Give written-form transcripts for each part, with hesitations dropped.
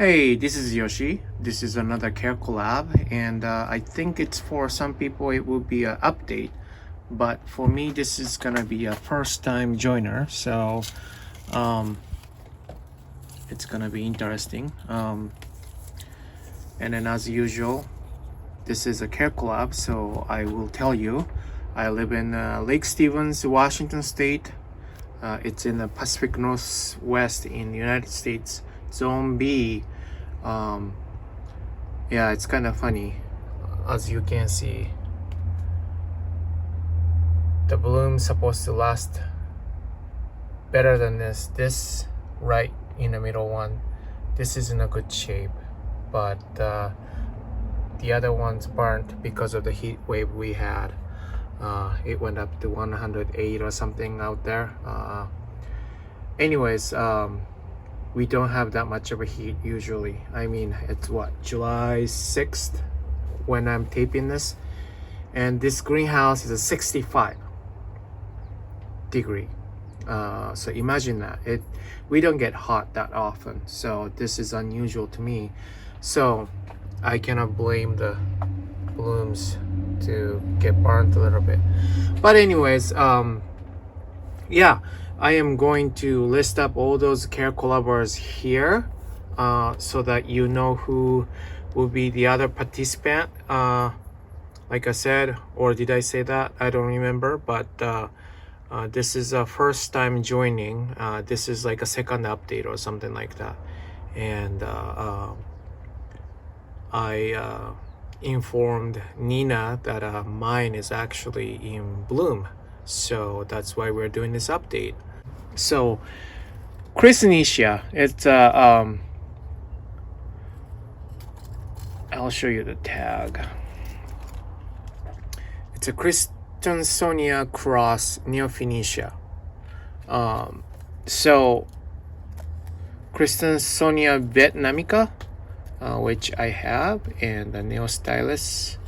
Hey, this is Yoshi. This is another care collab, and I think it's for some people it will be an update, but for me this is gonna be a first time joiner, so um, it's gonna be interesting. And then as usual, this is a care collab, so I will tell you. I live in Lake Stevens, Washington State. It's in the Pacific Northwest in the United States, Zone B. Yeah, it's kind of funny. As you can see, the bloom's supposed to last better than this. This right in the middle one, this is in a good shape, but the other one's burnt because of the heat wave we had. It went up to 108 or something out there. Anyways, we don't have that much of a heat usually. I mean, it's what, July 6th when I'm taping this, and this greenhouse is a 65 degree. So imagine that. We don't get hot that often, so this is unusual to me. So I cannot blame the blooms to get burnt a little bit. But anyways, yeah, I am going to list up all those care collaborators here, so that you know who will be the other participant. Like I said, or did I say that? I don't remember, but this is a first time joining. This is like a second update or something like that. And I informed Nina that mine is actually in bloom, so that's why we're doing this update. So Chrisnetia, it's I'll show you the tag. It's a Chrisnetia cross Neophynetia. So Chrisnetia vietnamica, which I have, and the Neostylus.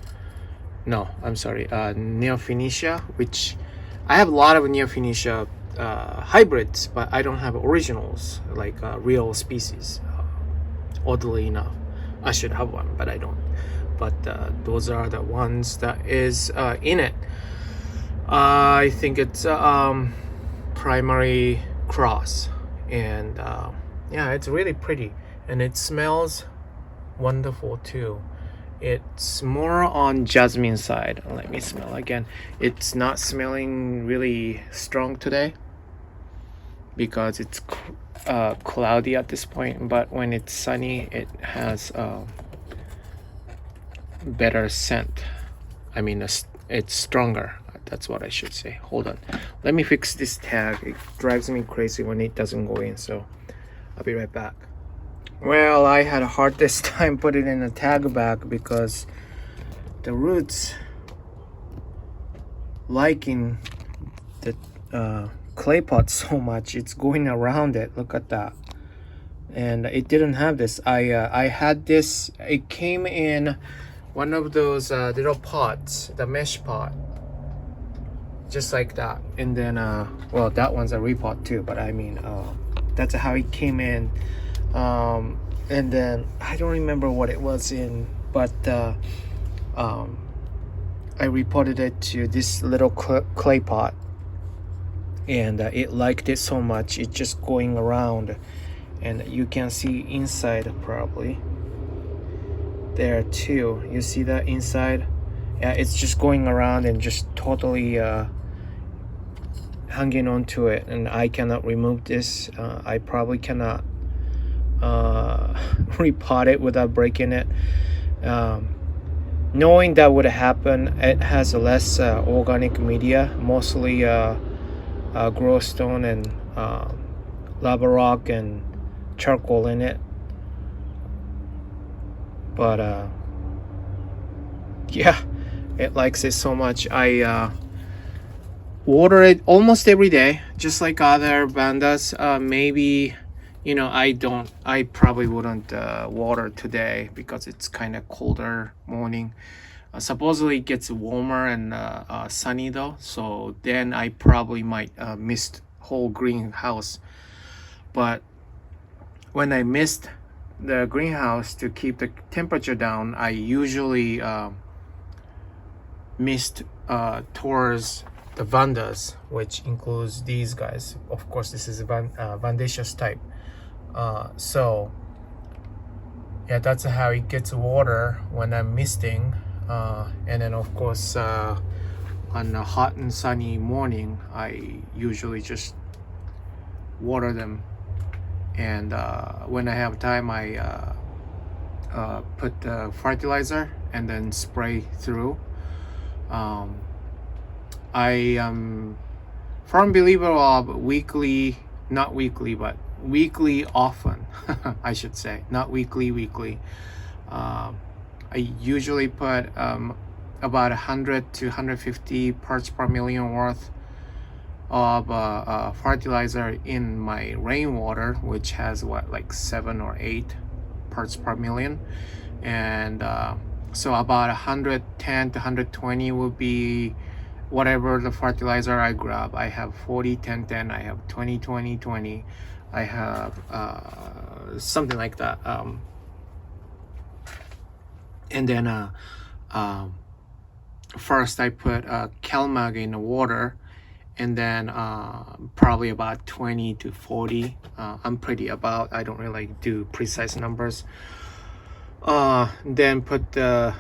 No, I'm sorry, Neophynetia, which I have a lot of Neophynetia hybrids, but I don't have originals, like real species. Oddly enough, I should have one, but I don't. But those are the ones that is in it. I think it's primary cross, and yeah, it's really pretty, and it smells wonderful too. It's more on jasmine side. Let me smell again. It's not smelling really strong today because it's cloudy at this point, but when it's sunny it has better scent. I mean, it's stronger. That's what I should say. Hold on, let me fix this tag. It drives me crazy when it doesn't go in, so I'll be right back. Well, I had a hardest time putting in a tag bag because the roots liking the clay pot so much, it's going around it. Look at that. And it didn't have this. I had this. It came in one of those little pots, the mesh pot, just like that. And then well, that one's a repot too, but I mean, that's how it came in. And then I don't remember what it was in, but I reported it to this little clay pot, and it liked it so much, it's just going around, and you can see inside probably there too. You see that inside? Yeah, it's just going around and just totally hanging on to it, and I cannot remove this. I probably cannot repot it without breaking it. Knowing that would happen, it has less organic media, mostly growstone and lava rock and charcoal in it. But yeah, it likes it so much. I water it almost every day, just like other Vandas. Maybe, you know, I probably wouldn't water today because it's kind of colder morning. Supposedly it gets warmer and sunny though, so then I probably might mist whole greenhouse. But when I missed the greenhouse to keep the temperature down, I usually mist towards the Vandas, which includes these guys. Of course, this is a Vandaceous type. So yeah, that's how it gets water when I'm misting. And then of course, on a hot and sunny morning, I usually just water them. And when I have time, I put the fertilizer and then spray through. I am firm believer of weekly, not weekly, but weekly often, I should say, not weekly. I usually put about 100 to 150 parts per million worth of fertilizer in my rainwater, which has like 7 or 8 parts per million. And so about 110 to 120 will be whatever the fertilizer I grab. I have 40 10 10, I have 20 20 20, I have something like that. And then first I put CalMag in the water, and then probably about 20 to 40. I'm pretty about, I don't really do precise numbers. Then put the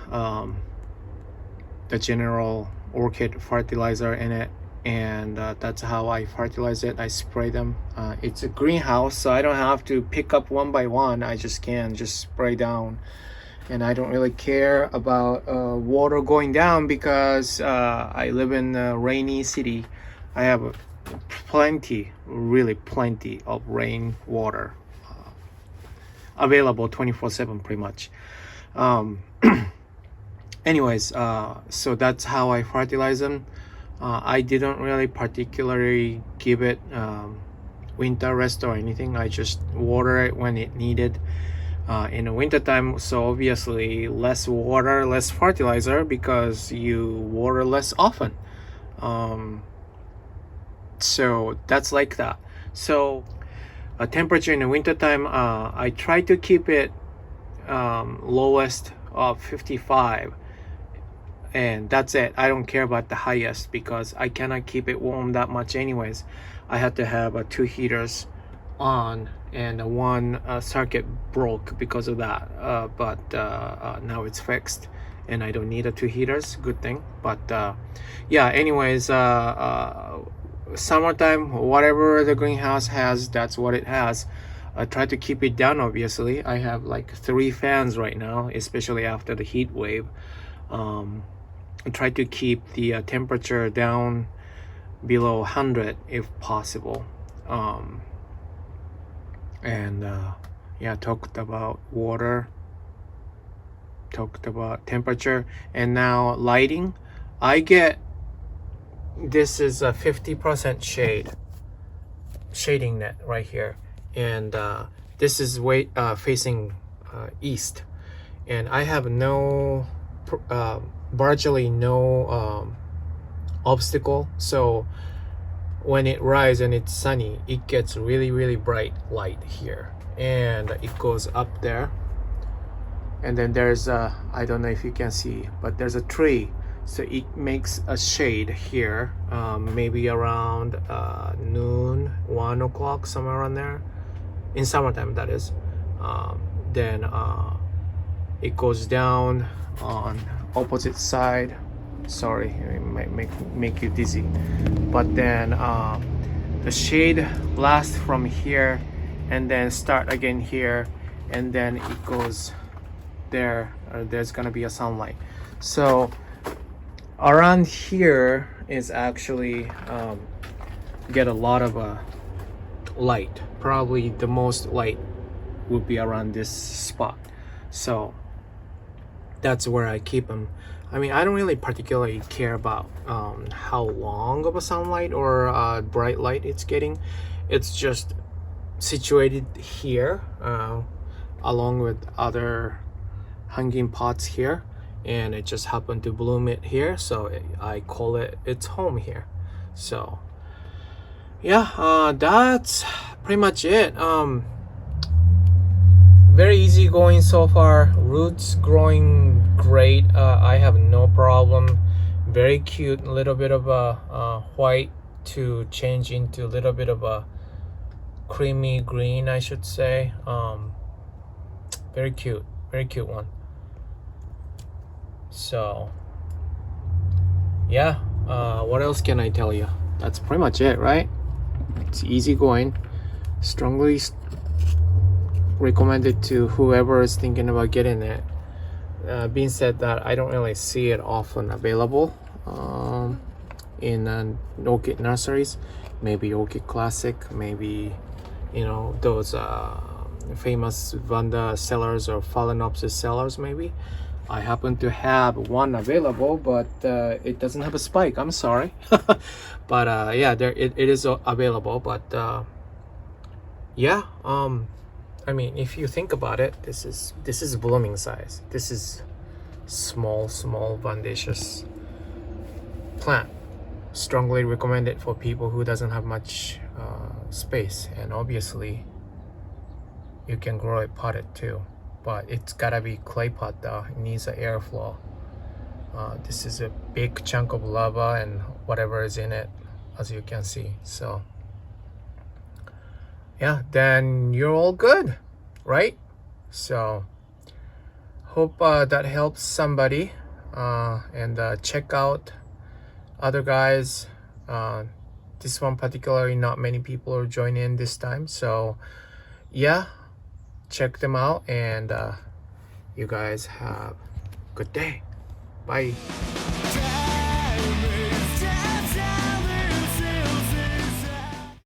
general orchid fertilizer in it, and that's how I fertilize it. I spray them. It's a greenhouse, so I don't have to pick up one by one. I just can just spray down, and I don't really care about water going down because I live in a rainy city. I have really plenty of rain water available 24/7 pretty much. Anyways, so that's how I fertilize them. I didn't really particularly give it winter rest or anything. I just water it when it needed in the winter time. So obviously less water, less fertilizer, because you water less often. So that's like that. So temperature in the winter time, I try to keep it lowest of 55, and that's it. I don't care about the highest because I cannot keep it warm that much anyways. I had to have 2 heaters on, and one circuit broke because of that, but now it's fixed and I don't need 2 heaters. Good thing. But yeah, anyways, summertime, whatever the greenhouse has, that's what it has. I try to keep it down. Obviously, I have like 3 fans right now, especially after the heat wave. I try to keep the temperature down below 100 if possible. And yeah, talked about water, talked about temperature, and now lighting. I get, this is a 50% shading net right here, and this is facing east, and I have no virtually no obstacle. So when it rises and it's sunny, it gets really bright light here, and it goes up there, and then there's I don't know if you can see, but there's a tree, so it makes a shade here, maybe around noon, 1 o'clock, somewhere around there, in summertime that is. Then it goes down on opposite side. Sorry, it might make you dizzy, but then the shade blasts from here and then start again here, and then it goes there. There's gonna be a sunlight. So around here is actually get a lot of light. Probably the most light would be around this spot, so that's where I keep them. I mean, I don't really particularly care about how long of a sunlight or bright light it's getting. It's just situated here along with other hanging pots here, and it just happened to bloom it here, so I call it its home here. So yeah, that's pretty much it. very easy going so far. Roots growing great. I have no problem. Very cute. A little bit of a white to change into a little bit of a creamy green, I should say. Very cute one. So yeah, what else can I tell you? That's pretty much it, right? It's easy going. Strongly recommended to whoever is thinking about getting it. Being said that, I don't really see it often available in orchid nurseries. Maybe Orchid Classic, maybe, you know, those famous Vanda sellers or Phalaenopsis sellers. Maybe I happen to have one available, but it doesn't have a spike. I'm sorry. But yeah, there it is available. But yeah, I mean, if you think about it, this is blooming size. This is small Vandaceous plant. Strongly recommended for people who doesn't have much space, and obviously you can grow it potted too, but it's gotta be clay pot though. It needs an airflow. This is a big chunk of lava and whatever is in it, as you can see. So yeah, then you're all good, right? So hope that helps somebody, and check out other guys. This one particularly, not many people are joining in this time, so yeah, check them out, and you guys have a good day. Bye.